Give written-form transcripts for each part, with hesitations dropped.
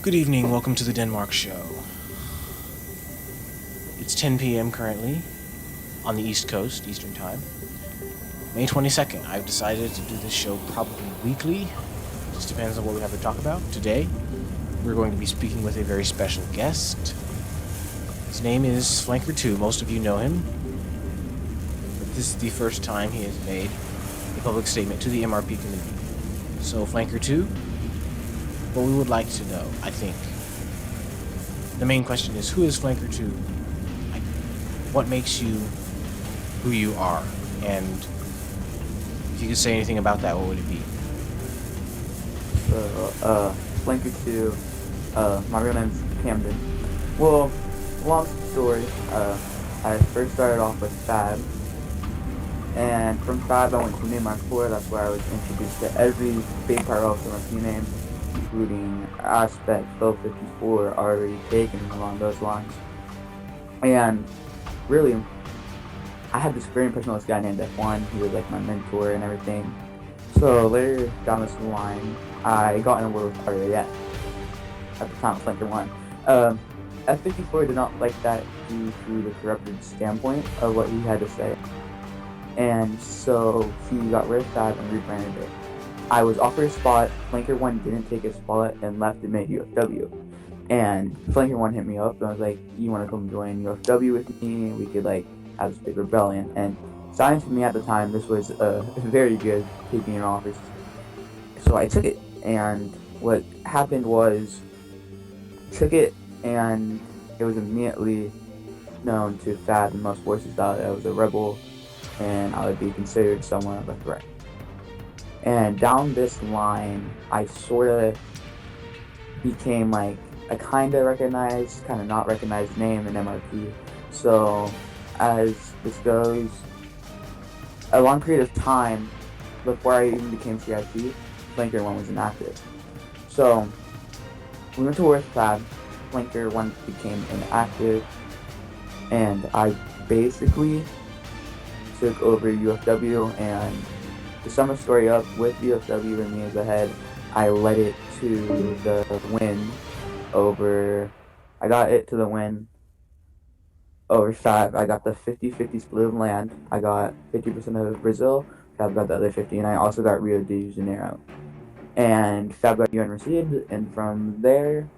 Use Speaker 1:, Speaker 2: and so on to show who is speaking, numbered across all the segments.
Speaker 1: Good evening, welcome to the DenmarK show. It's 10 p.m. currently on the East Coast, Eastern Time. May 22nd, I've decided to do this show probably weekly. Just depends on what we have to talk about. Today, we're going to be speaking with a very special guest. His name is Flanker2, most of you know him. But this is the first time he has made a public statement to the MRP community. So, Flanker2, what we would like to know, I think, the main question is, who is Flanker2? Like, what makes you who you are? And if you could say anything about that, what would it be?
Speaker 2: So, Flanker2, my real name's Camden. Well, long story, I first started off with Fab, and from Fab I went to DenmarK. That's where I was introduced to every big part of the MRP name, including Aspect, Flow 54, already taken along those lines. And really, I had this very impression of this guy named S1E2. He was like my mentor and everything. So later down this line, I got in a war with RAF at the time, Flanker1. F54 did not like that due to the corrupted standpoint of what he had to say. And so he got rid of that and rebranded it. I was offered a spot, Flanker1 didn't take his spot and left and made UFW. And Flanker1 hit me up and I was like, you want to come join UFW with me? We could like have this big rebellion. And science to me at the time, this was very good taking an offer. So I took it, and what happened was, took it and it was immediately known to Fab and most voices that I was a rebel and I would be considered somewhat of a threat. And down this line, I sort of became like a kind of recognized, kind of not recognized name in MRP. So as this goes, a long period of time before I even became CIC, Flanker1 was inactive. So we went to war with Fab, Flanker1 became inactive, and I basically took over UFW. And to sum the story up, with UFW and me as the head, I led it to the win over, I got it to the win over Fab. I got the 50-50 split of land. I got 50% of Brazil, Fab got the other 50, and I also got Rio de Janeiro. And Fab got UN received, and from there,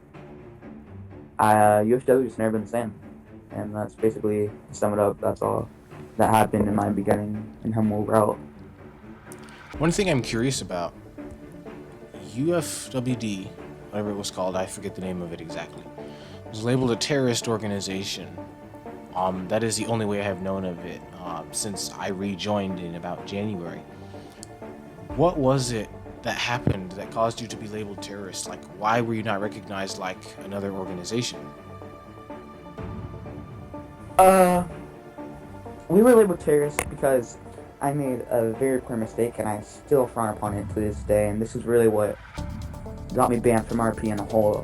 Speaker 2: UFW has never been the same. And that's basically, to sum it up, that's all that happened in my beginning and humble route.
Speaker 1: One thing I'm curious about, UFWD, whatever it was called, I forget the name of it exactly, was labeled a terrorist organization. That is the only way I have known of it since I rejoined in about January. What was it that happened that caused you to be labeled terrorist? Like, why were you not recognized like another organization?
Speaker 2: We were labeled terrorists because I made a very clear mistake, and I still frown upon it to this day, and this is really what got me banned from RP in a whole.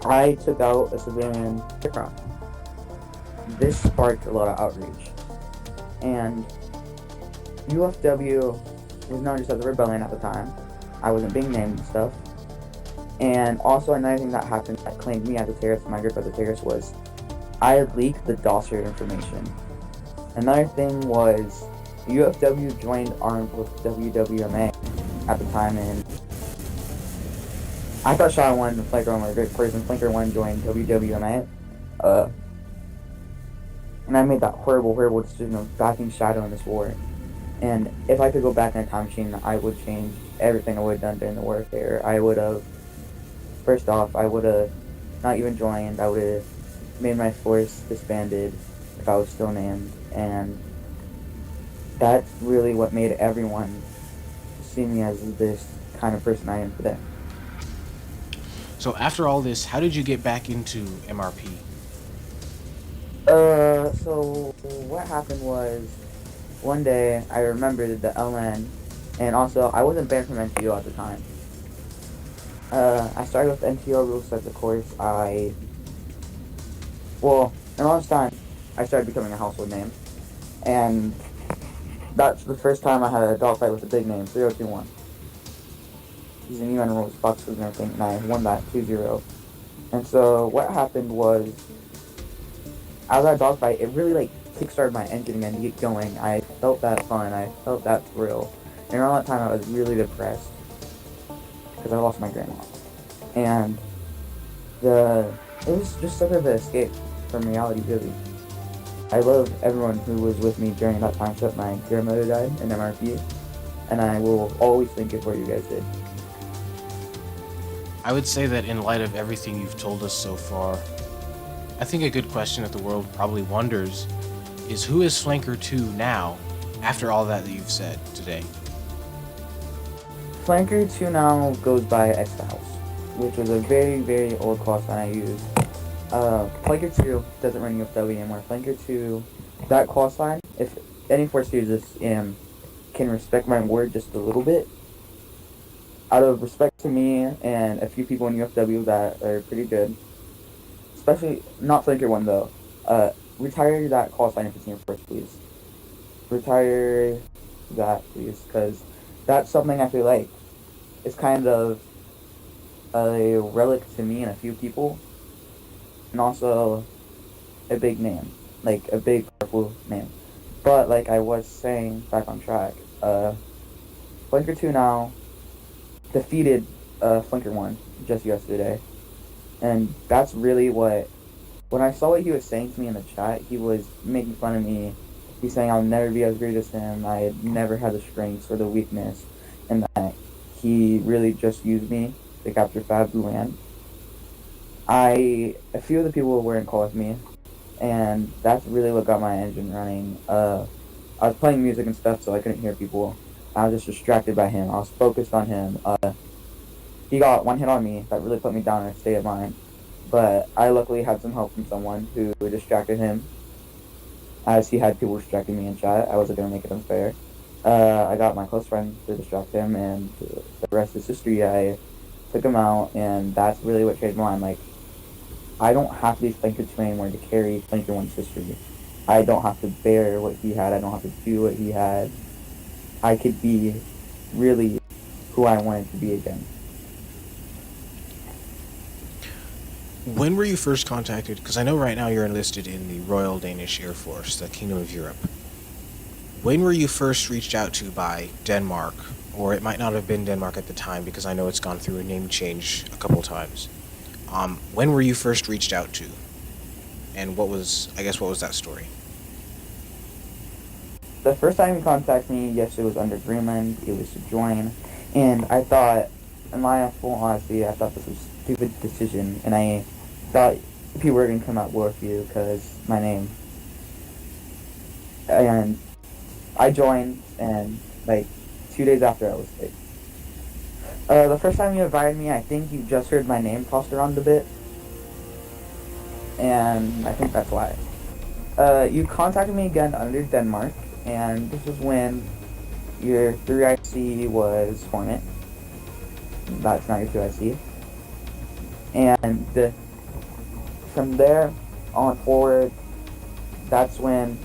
Speaker 2: I took out a civilian aircraft. This sparked a lot of outrage, and UFW was known just as a rebellion at the time. I wasn't being named and stuff. And also another thing that happened that claimed me as a terrorist, my group as a terrorist, was I had leaked the dossier information. Another thing was UFW joined arms with WWMA at the time, and I thought Shaw1 and Flanker1 were a great person. Flanker1 joined WWMA, and I made that horrible decision of backing Shadow in this war. And if I could go back in a time machine, I would change everything I would have done during the warfare. I would have, first off, I would have not even joined. I would have made my force disbanded if I was still named. And that's really what made everyone see me as this kind of person I am today.
Speaker 1: So after all this, how did you get back into MRP?
Speaker 2: So what happened was, one day I remembered the LN, and also I wasn't banned from NTO at the time. I started with NTO rules as a course. In all this time, I started becoming a household name, and that's the first time I had a dogfight with a big name, 021. using UN rules, boxes and everything, and I won that 2-0. And so what happened was, out of that dogfight, it really like kickstarted my engine again to get going. I felt that fun, I felt that thrill. And around that time I was really depressed because I lost my grandma. And it was just sort of an escape from reality, really. I love everyone who was with me during that time except my grandmother died in DenmarK, and I will always thank you for what you guys did.
Speaker 1: I would say that in light of everything you've told us so far, I think a good question that the world probably wonders is, who is Flanker 2 now, after all that you've said today?
Speaker 2: Flanker 2 now goes by X-Files, which was a very, very old call sign I used. Flanker 2 doesn't run UFW anymore. Flanker 2, that call sign, if any Force users can respect my word just a little bit, out of respect to me and a few people in UFW that are pretty good, especially not Flanker 1 though, retire that call sign if it's in your Force, please. Retire that, please, because that's something I feel like is kind of a relic to me and a few people, and also a big name, like a big powerful name. But like I was saying, back on track, Flanker 2 now defeated Flanker 1 just yesterday, and that's really when I saw what he was saying to me in the chat, he was making fun of me. He's saying I'll never be as great as him, I had never had the strengths or the weakness, and that he really just used me to capture Fab land. A few of the people weren't cool with me, and that's really what got my engine running. I was playing music and stuff, so I couldn't hear people. I was just distracted by him. I was focused on him. He got one hit on me that really put me down in a state of mind, but I luckily had some help from someone who distracted him, as he had people distracting me in chat. I wasn't going to make it unfair. I got my close friend to distract him, and the rest is history. I took him out, and that's really what changed my mind. Like, I don't have to be Flanker 2 anymore to carry Flanker 1's history. I don't have to bear what he had. I don't have to do what he had. I could be really who I wanted to be again.
Speaker 1: When were you first contacted? Because I know right now you're enlisted in the Royal Danish Air Force, the Kingdom of Europe. When were you first reached out to by DenmarK? Or it might not have been DenmarK at the time, because I know it's gone through a name change a couple times. When were you first reached out to? And what was that story?
Speaker 2: The first time he contacted me, yes, it was under Greenland. It was to join. And I thought, in my full honesty, I thought this was a stupid decision. And I thought people were going to come out war with you because my name. And I joined, and like 2 days after I was sick. The first time you invited me, I think you just heard my name tossed around a bit. And I think that's why. You contacted me again under DenmarK, and this was when your 3IC was Hornet. That's not your 2IC. And from there on forward, that's when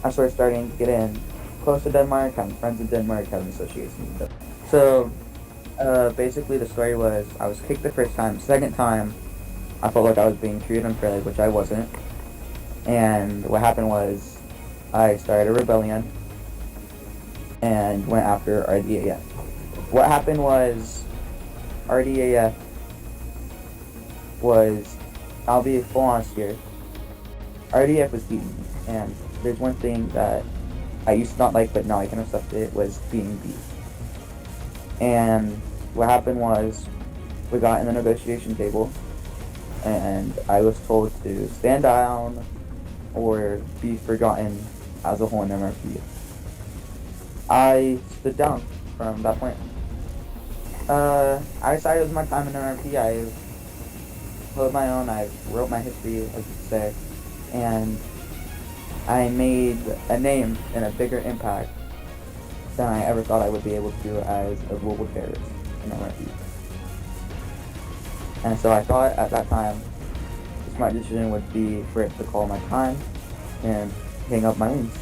Speaker 2: I started starting to get in close to DenmarK, having friends in DenmarK, having associations with them. So, basically the story was, I was kicked the first time. Second time, I felt like I was being treated unfairly, which I wasn't. And what happened was, I started a rebellion and went after RDAF. What happened was, RDAF was, I'll be full honest here, RDAF was beating me. And there's one thing that I used to not like, but now I can accept it, was being beat. And what happened was, we got in the negotiation table, and I was told to stand down or be forgotten as a whole in MRP. I stood down from that point. I decided it was my time in MRP. I held my own, I wrote my history, as you could say, and I made a name and a bigger impact than I ever thought I would be able to as a global terrorist in MRP. And so I thought at that time, the smart decision would be for it to call my time and hang up my wings.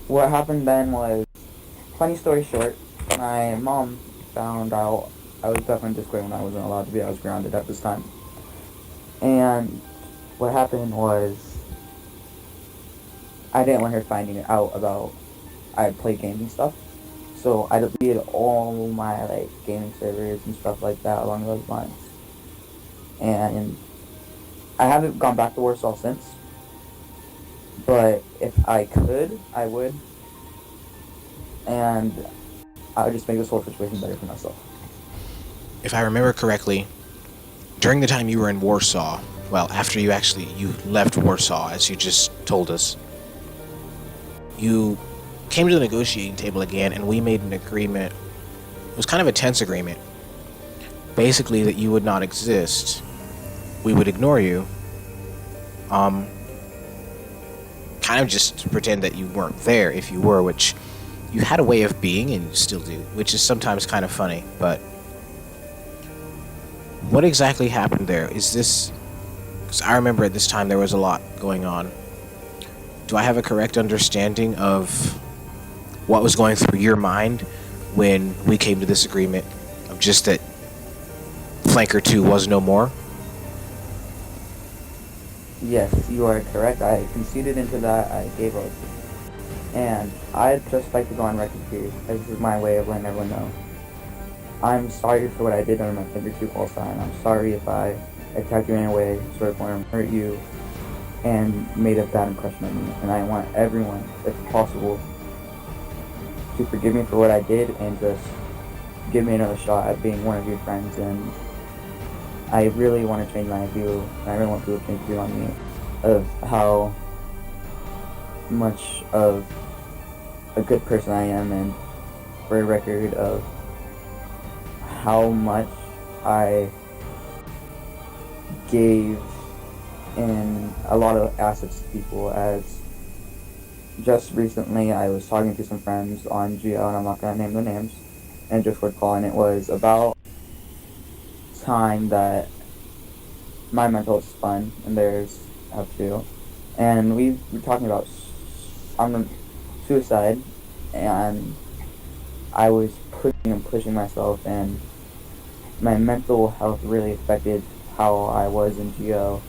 Speaker 2: what happened then was, funny story short, my mom found out I was definitely disgraced when I wasn't allowed to be. I was grounded at this time. And what happened was, I didn't want her finding out about I had played games and stuff. So I deleted all my like gaming servers and stuff like that along those lines. And I haven't gone back to Warsaw since. But if I could, I would. And I would just make this whole situation better for myself.
Speaker 1: If I remember correctly, during the time you were in Warsaw, well, after you left Warsaw, as you just told us, you came to the negotiating table again, and we made an agreement. It was kind of a tense agreement. Basically, that you would not exist. We would ignore you. Kind of just to pretend that you weren't there if you were, which you had a way of being, and you still do, which is sometimes kind of funny, but what exactly happened there? Is this... Because I remember at this time there was a lot going on. Do I have a correct understanding of what was going through your mind when we came to this agreement of just that Flanker 2 was no more?
Speaker 2: Yes, you are correct. I conceded into that. I gave up. And I'd just like to go on record here. This is my way of letting everyone know. I'm sorry for what I did under my Flanker 2 call sign. I'm sorry if I attacked you in a way, sort of want to hurt you, and made a bad impression on me. And I want everyone, if possible, to forgive me for what I did and just give me another shot at being one of your friends. And I really want to change my view, and I really want people to change view on me of how much of a good person I am, and for a record of how much I gave in a lot of assets to people. As just recently I was talking to some friends on Geo, and I'm not going to name the names, and just word calling. It was about time that my mental health spun, and theirs have too, and we were talking about suicide, and I was pushing myself, and my mental health really affected how I was in Geo,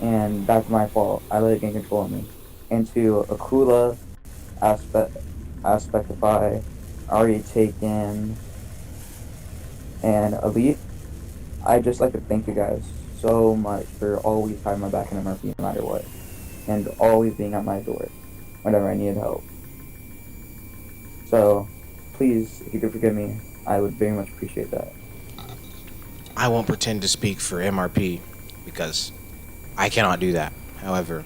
Speaker 2: and that's my fault. I let it gain control of me. Into Akula, Aspectify, already taken, and Elite. I'd just like to thank you guys so much for always having my back in MRP no matter what, and always being at my door whenever I needed help. So, please, if you could forgive me, I would very much appreciate that.
Speaker 1: I won't pretend to speak for MRP, because I cannot do that. However,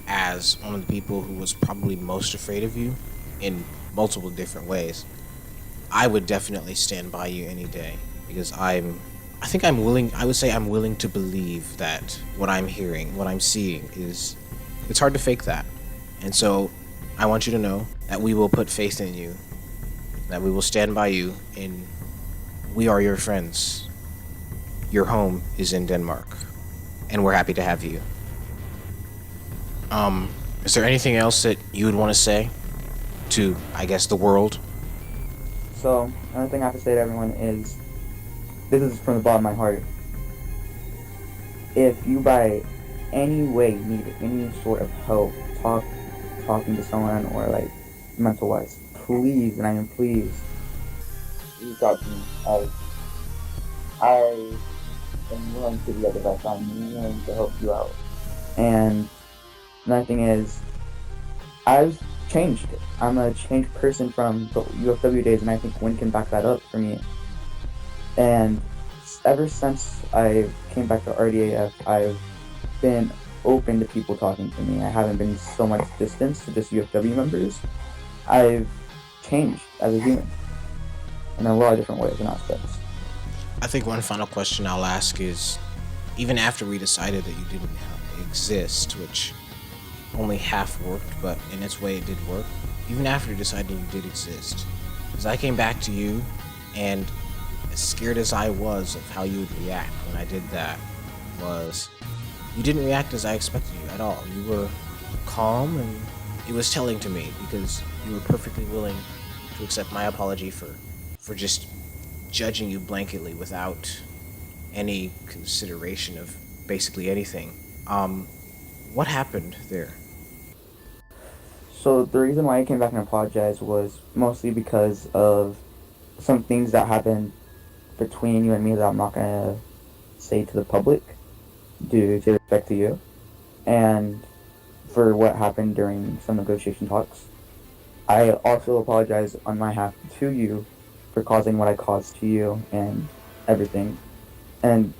Speaker 1: as one of the people who was probably most afraid of you in multiple different ways, I would definitely stand by you any day, because I would say I'm willing to believe that what I'm hearing, what I'm seeing it's hard to fake that. And so I want you to know that we will put faith in you, that we will stand by you, and we are your friends. Your home is in Denmark, and we're happy to have you. Is there anything else that you would want to say to, I guess, the world?
Speaker 2: So, another thing I have to say to everyone is, this is from the bottom of my heart. If you by any way need any sort of help, talking to someone, or like mental wise, please, and I mean please, reach out to me. I am willing to do that best. I'm willing to help you out. And another thing is, I've changed. I'm a changed person from the UFW days, and I think Win can back that up for me. And ever since I came back to RDAF, I've been open to people talking to me. I haven't been so much distance to just UFW members. I've changed as a human in a lot of different ways and aspects.
Speaker 1: I think one final question I'll ask is, even after we decided that you didn't exist, which only half worked, but in its way it did work, even after deciding you did exist, because I came back to you, and as scared as I was of how you would react when I did that, was you didn't react as I expected you at all. You were calm and it was telling to me because you were perfectly willing to accept my apology for just judging you blanketly without any consideration of basically anything. What happened there?
Speaker 2: So the reason why I came back and apologized was mostly because of some things that happened between you and me that I'm not gonna say to the public due to respect to you, and for what happened during some negotiation talks. I also apologize on my behalf to you for causing what I caused to you and everything. And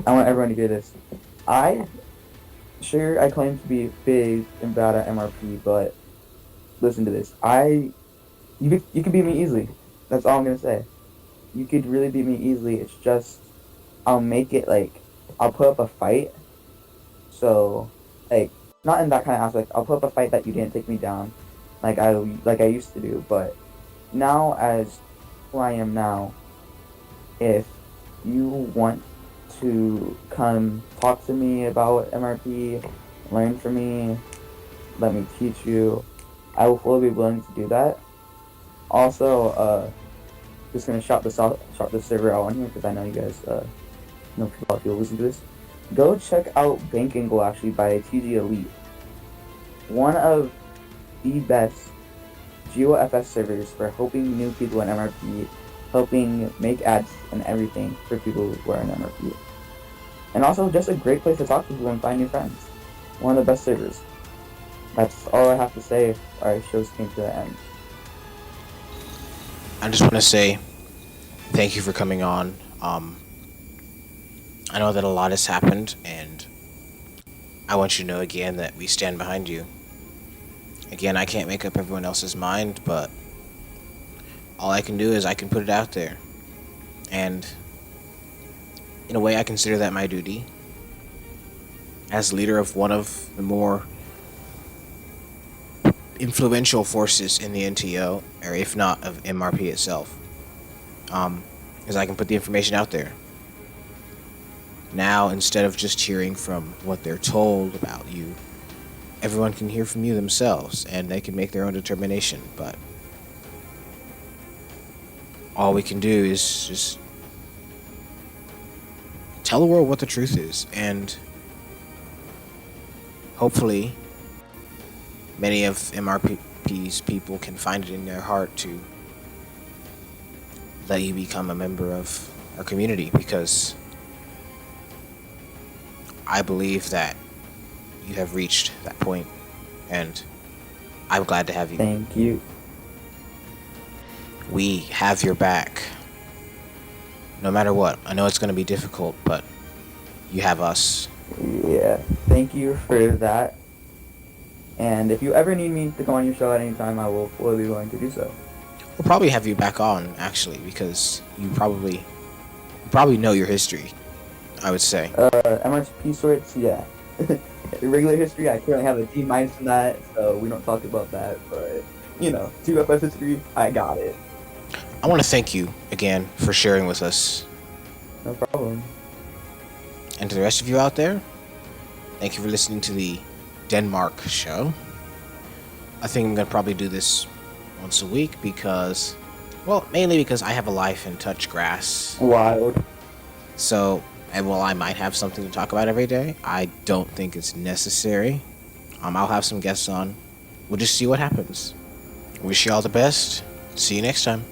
Speaker 2: I want everyone to hear this. I I claim to be big and bad at MRP, but listen to this. You can beat me easily. That's all I'm gonna say. You could really beat me easily. It's just I'll make it like I'll put up a fight. So like not in that kind of aspect. I'll put up a fight that you didn't take me down, like I used to do. But now as who I am now, if you want to come talk to me about MRP, learn from me, let me teach you, I will fully be willing to do that. Also, just gonna shout this server out on here because I know you guys know people listen to this. Go check out Banking Goal actually by TG Elite, one of the best GeoFS servers for helping new people in MRP, helping make ads and everything for people who are in MRP. And also just a great place to talk to people and find new friends. One of the best servers. That's all I have to say if our shows came to the end.
Speaker 1: I just want to say thank you for coming on. I know that a lot has happened, and I want you to know again that we stand behind you. Again, I can't make up everyone else's mind, but all I can do is I can put it out there. And in a way, I consider that my duty as leader of one of the more influential forces in the NTO, or if not of MRP itself, is I can put the information out there. Now, instead of just hearing from what they're told about you, everyone can hear from you themselves, and they can make their own determination. But all we can do is just tell the world what the truth is, and hopefully many of MRP's people can find it in their heart to let you become a member of our community, because I believe that you have reached that point, and I'm glad to have you.
Speaker 2: Thank you.
Speaker 1: We have your back, no matter what. I know it's going to be difficult, but you have us.
Speaker 2: Yeah, thank you for that. And if you ever need me to come on your show at any time, I will fully be willing to do so.
Speaker 1: We'll probably have you back on, actually, because you probably know your history, I would say.
Speaker 2: MRP sorts, yeah. Regular history, I currently have a D- in that, so we don't talk about that, but, 2FS history, I got it.
Speaker 1: I want to thank you again for sharing with us.
Speaker 2: No problem.
Speaker 1: And to the rest of you out there, thank you for listening to the DenmarK show. I think I'm going to probably do this once a week because, well, mainly because I have a life and touch grass.
Speaker 2: Wild.
Speaker 1: So, and while I might have something to talk about every day, I don't think it's necessary. I'll have some guests on. We'll just see what happens. Wish you all the best. See you next time.